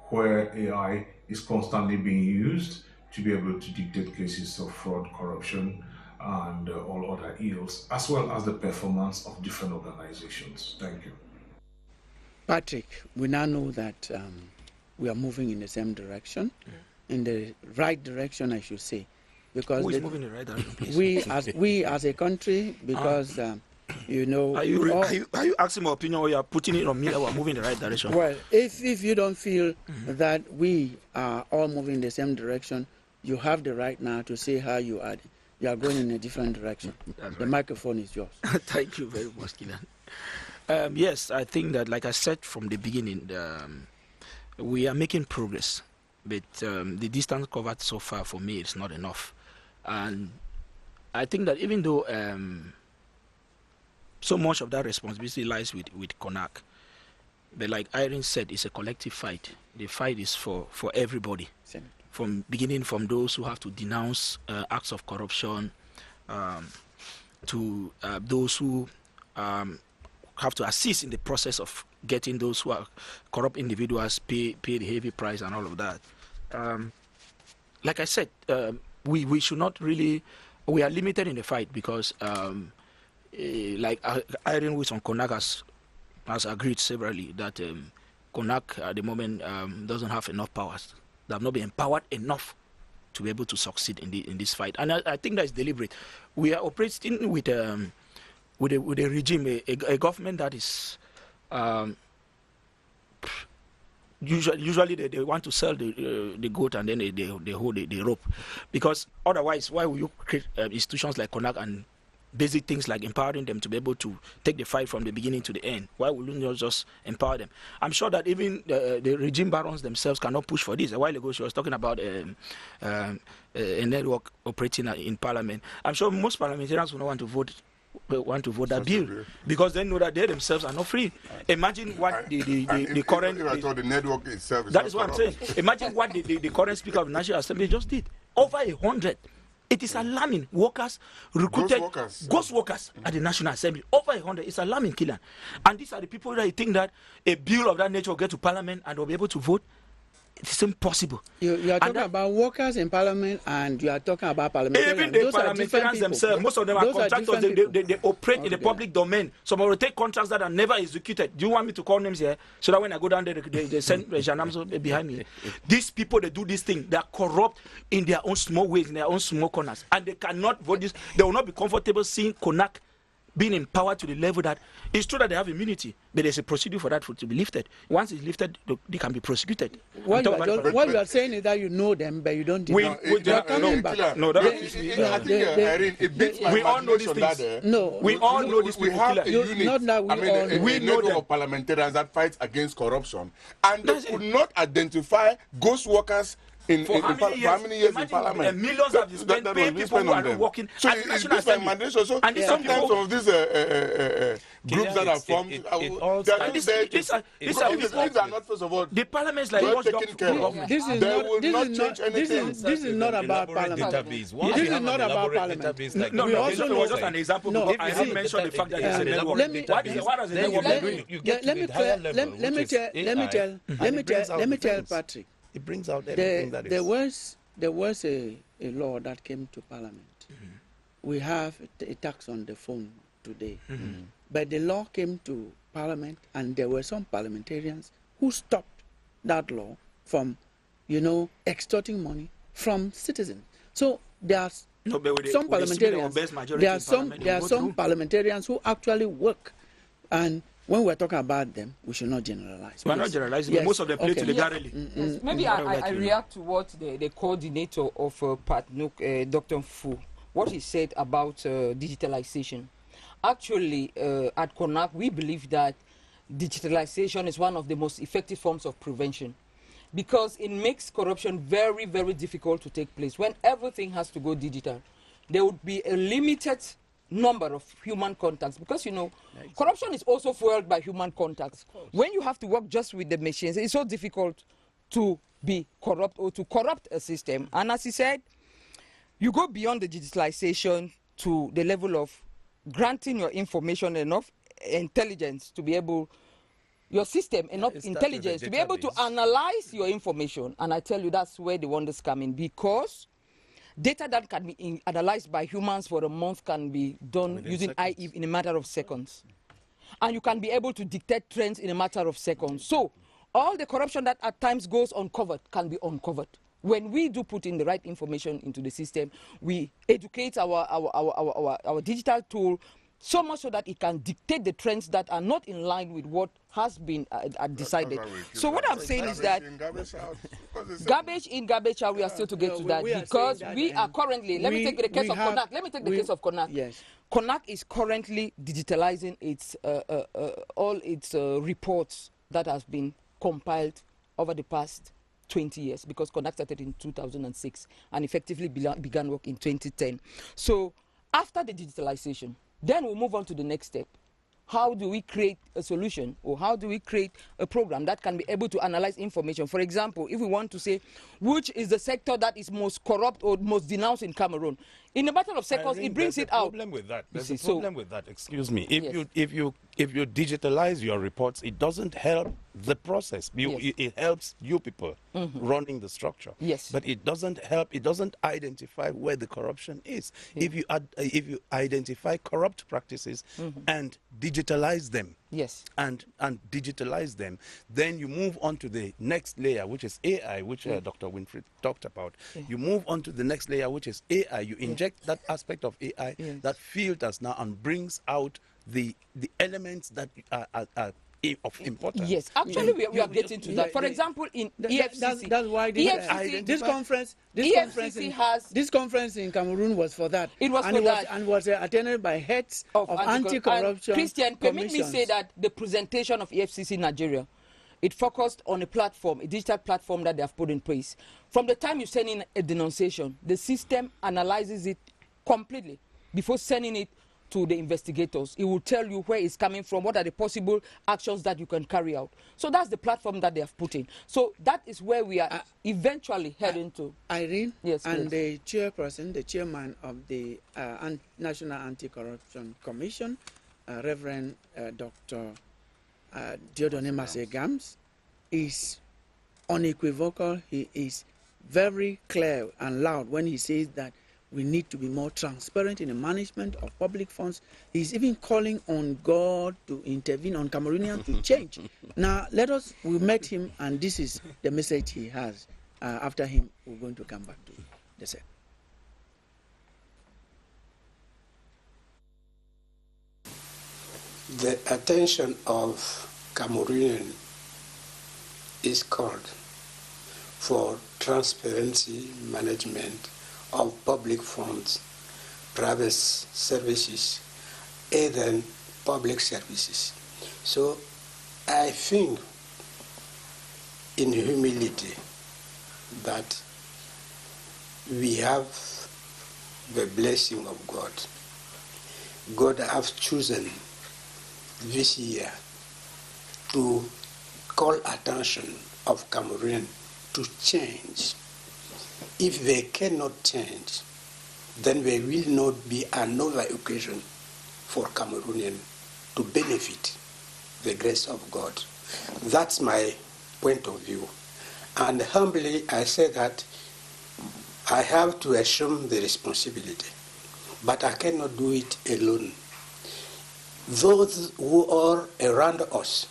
where AI is constantly being used to be able to dictate cases of fraud, corruption, and all other ills, as well as the performance of different organizations. Thank you. Patrick, we now know that we are moving in the same direction, in the right direction, I should say, because who is moving in the right direction, please? we as a country, because you know. Are you asking my opinion, or you are putting it on me that we are moving in the right direction? Well, if you don't feel that we are all moving in the same direction, you have the right now to say how you are going in a different direction. The microphone is yours. Thank you very much, Kylian. Yes, I think that, like I said from the beginning, we are making progress, but the distance covered so far for me is not enough. And I think that even though so much of that responsibility lies with CONAC, but like Irene said, it's a collective fight. The fight is for everybody. From those who have to denounce acts of corruption, to those who have to assist in the process of getting those who are corrupt individuals pay the heavy price and all of that. Like I said, we should not really, we are limited in the fight because like Irene Wilson, CONAC has agreed severally that CONAC at the moment doesn't have enough powers. They have not been empowered enough to be able to succeed in this fight, and I think that is deliberate. We are operating with a regime, a government that is usually they want to sell the goat and then they hold the rope, because otherwise why will you create institutions like CONAC and basic things like empowering them to be able to take the fight from the beginning to the end? Why would you not just empower them? I'm sure that even the regime barons themselves cannot push for this. A while ago, she was talking about a network operating in parliament. I'm sure most parliamentarians will not want to vote that bill because they know that they themselves are not free. Imagine what the current the network itself. That is what I'm saying. Imagine what the current Speaker of the National Assembly just did. Over 100. It is alarming. Workers recruited, ghost workers at the National Assembly. Over 100. It's alarming, Kylian. And these are the people that you think that a bill of that nature will get to Parliament and they'll be able to vote. It's impossible. You are talking about workers in Parliament, and you are talking about parliamentarians. Even the parliamentarians themselves, most of them are contractors. They operate in the public domain. Some will take contracts that are never executed. Do you want me to call names here? So that when I go down there, they send Janamso behind me. These people, they do this thing. They are corrupt in their own small ways, in their own small corners. And they cannot vote this. They will not be comfortable seeing CONAC being empowered to the level that it's true that they have immunity, but there's a procedure for that to be lifted. Once it's lifted, they can be prosecuted. What you are saying is that you know them, but you don't. We all know these things. No, we all know these people. We have a unit. Not that we know of parliamentarians that fight against corruption, and they could not identify ghost workers. For how many years in Parliament? Millions have been spent paying people who are not working at the National Assembly. And sometimes some of these groups that are formed, these are not, first of all, the Parliament is like taken care of. This is not about Parliament. This is not about Parliament. No, we also know just an example. I have mentioned the fact that it's a network. What does the network doing? Let me tell Patrick. It brings out everything that is. There was a law that came to Parliament. We have a tax on the phone today. But the law came to Parliament, and there were some parliamentarians who stopped that law from, extorting money from citizens. So there are some parliamentarians. There are some parliamentarians who actually work, and when we're talking about them, we should not generalize. We're not generalizing, but most of them play to the gallery. Yes. Maybe I react to what the coordinator of PATNUC, Dr. Fu, what he said about digitalization. Actually, at CONAC, we believe that digitalization is one of the most effective forms of prevention, because it makes corruption very, very difficult to take place. When everything has to go digital, there would be a limited number of human contacts, because, you know, corruption is also fueled by human contacts. When you have to work just with the machines, it's so difficult to be corrupt or to corrupt a system. And as he said, you go beyond the digitalization to the level of granting your information enough intelligence to be able, your system enough intelligence to be able to analyze your information. And I tell you, that's where the wonders come in, because data that can be analyzed by humans for a month can be done using AI in a matter of seconds. And you can be able to detect trends in a matter of seconds. So all the corruption that at times goes uncovered can be uncovered. When we do put in the right information into the system, we educate our digital tool so much so that it can dictate the trends that are not in line with what has been decided. So what I'm saying is that garbage in, garbage out, we are still to get to that, because we are currently, let me take the case of Konak. Let me take the case of Konak. Yes. Konak is currently digitalizing its all its reports that has been compiled over the past 20 years, because Konak started in 2006 and effectively began work in 2010. So after the digitalization, then we'll move on to the next step. How do we create a solution, or how do we create a program that can be able to analyze information? For example, if we want to say which is the sector that is most corrupt or most denounced in Cameroon, in a matter of seconds, it brings it out. There's a problem with that. Excuse me. If you digitalize your reports, it doesn't help the process. It helps you people running the structure. Yes. But it doesn't help. It doesn't identify where the corruption is. If you identify corrupt practices and digitalize them, and digitalize them, then you move on to the next layer, which is AI, which Dr. Winfried talked about. You move on to the next layer, which is AI. You inject that aspect of AI that filters now and brings out the elements that are of importance. Yes, actually, we are getting to that. For example, in EFCC, that's why this conference in Cameroon was for that. It was for that, and was attended by heads of anti-corruption. Christian, permit me say that the presentation of EFCC in Nigeria, it focused on a platform, a digital platform that they have put in place. From the time you send in a denunciation, the system analyzes it completely before sending it to the investigators. It will tell you where it's coming from, what are the possible actions that you can carry out. So that's the platform that they have put in. So that is where we are eventually heading to. Irene, yes, and the chairman of the National Anti-Corruption Commission, Reverend Dr. Dieudonné Massé-Gams, is unequivocal. He is very clear and loud when he says that we need to be more transparent in the management of public funds. He's even calling on God to intervene, on Cameroonians to change. Now, we met him, and this is the message he has. After him, we're going to come back to the set. The attention of Cameroonian is called for transparency management of public funds, private services, and public services. So I think in humility that we have the blessing of God. God has chosen this year to call attention of Cameroon to change. If they cannot change, then there will not be another occasion for Cameroonian to benefit the grace of God. That's my point of view. And humbly, I say that I have to assume the responsibility, but I cannot do it alone. Those who are around us,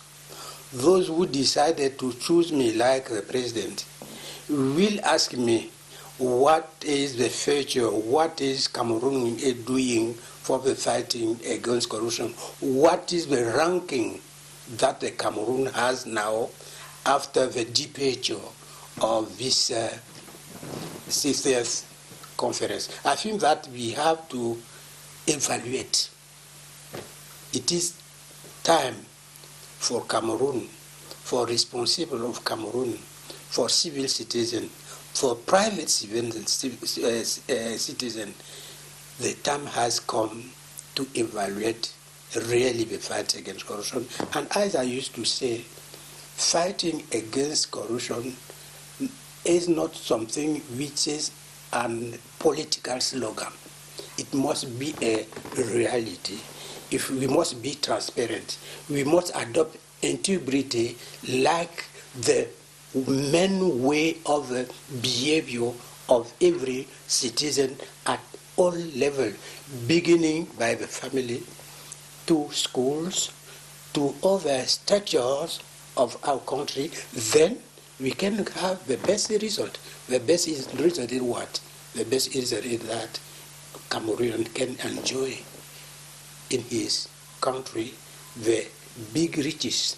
those who decided to choose me like the president, will ask me, what is the future? What is Cameroon doing for the fighting against corruption? What is the ranking that the Cameroon has now after the departure of this 60th conference? I think that we have to evaluate. It is time for Cameroon, for responsible of Cameroon, for civil citizens, for private citizen, the time has come to evaluate really the fight against corruption. And as I used to say, fighting against corruption is not something which is a political slogan. It must be a reality. If we must be transparent, we must adopt integrity like the main way of the behavior of every citizen at all levels, beginning by the family, to schools, to other structures of our country. Then we can have the best result. The best result is what? The best result is that Cameroon can enjoy in his country the big riches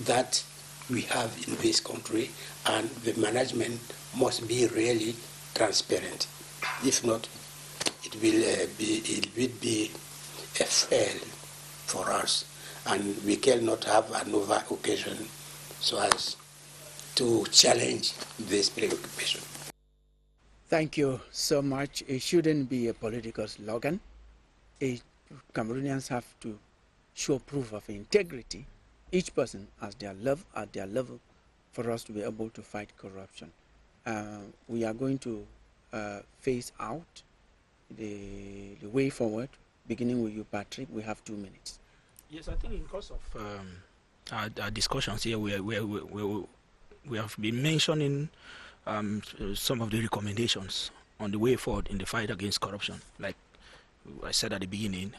that we have in this country, and the management must be really transparent. If not, it will be a fail for us, and we cannot have another occasion so as to challenge this preoccupation. Thank you so much. It shouldn't be a political slogan. Cameroonians have to show proof of integrity, each person at their level, for us to be able to fight corruption. We are going to phase out the way forward, beginning with you, Patrick. We have 2 minutes. Yes, I think in course of our discussions here, we have been mentioning some of the recommendations on the way forward in the fight against corruption. Like I said at the beginning,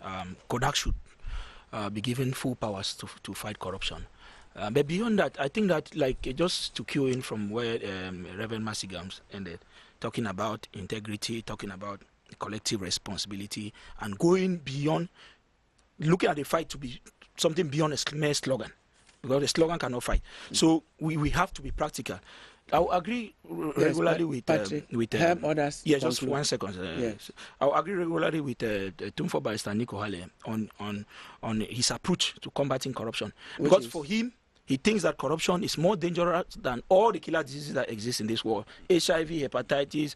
Kodak should be given full powers to fight corruption. But beyond that, I think that, like, just to cue in from where Reverend Masigams ended, talking about integrity, talking about collective responsibility, and going beyond, looking at the fight to be something beyond a mere slogan, because the slogan cannot fight. So we have to be practical. I agree regularly with Patrick, help others. Yeah, just 1 second. Yes. I agree regularly with Tumfo Barrister Nico Hale on his approach to combating corruption, because for him, he thinks that corruption is more dangerous than all the killer diseases that exist in this world: HIV, hepatitis,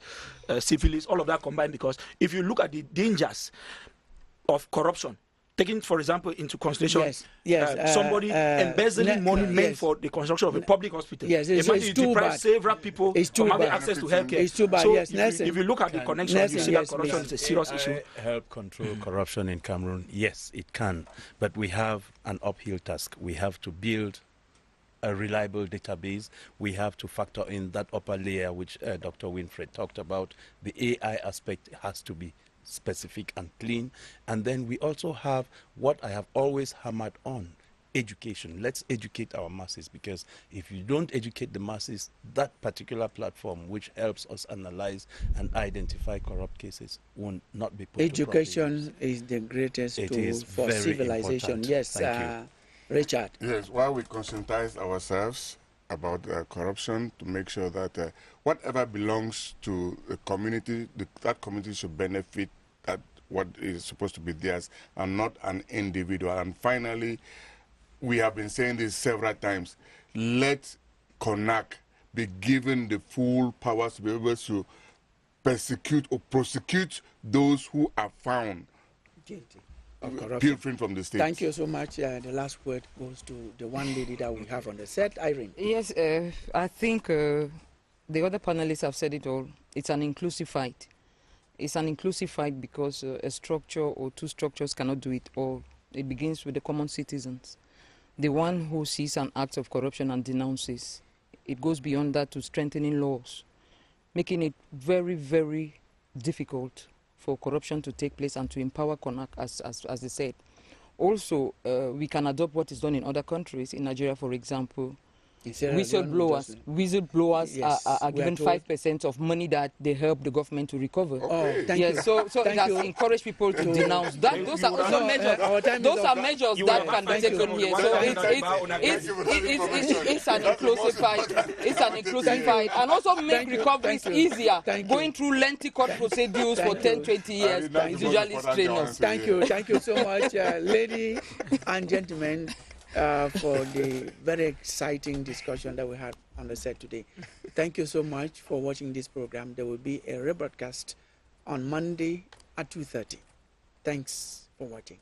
syphilis, all of that combined. Because if you look at the dangers of corruption, taking, for example, into consideration, somebody embezzling money meant for the construction of a public hospital. Yes, it's too bad. Several people from having access to healthcare. It's too bad. So yes, if you look at the connection, you see that corruption is a serious issue. Help control corruption in Cameroon? Yes, it can. But we have an uphill task. We have to build a reliable database. We have to factor in that upper layer, which Dr. Winfred talked about. The AI aspect has to be specific and clean. And then we also have what I have always hammered on: education. Let's educate our masses, because if you don't educate the masses, that particular platform which helps us analyze and identify corrupt cases will not be put Education is the greatest tool for civilization. Important. Yes, Richard. Yes, while we conscientize ourselves about corruption, to make sure that whatever belongs to the community, that community should benefit at what is supposed to be theirs, and not an individual. And finally, we have been saying this several times, let CONAC be given the full powers to be able to persecute or prosecute those who are found guilty pilfering from the state. Thank you so much. The last word goes to the one lady that we have on the set, Irene. Yes, I think the other panelists have said it all. It's an inclusive fight. It's an inclusive fight because a structure or two structures cannot do it all. It begins with the common citizens, the one who sees an act of corruption and denounces. It goes beyond that to strengthening laws, making it very, very difficult for corruption to take place and to empower CONAC, as they said. Also, we can adopt what is done in other countries. In Nigeria, for example, whistleblowers yes, are given 5% of money that they help the government to recover. Oh, thank you. So it has encouraged people to denounce that. Those are also measures. Those are measures that can be taken here. So it's an inclusive fight. It's an inclusive fight, and also make recoveries easier. Going through lengthy court procedures for 10, 20 years is usually strenuous. Thank you so much, ladies and gentlemen, for the very exciting discussion that we had on the set today. Thank you so much for watching this program. There will be a rebroadcast on Monday at 2:30. Thanks for watching.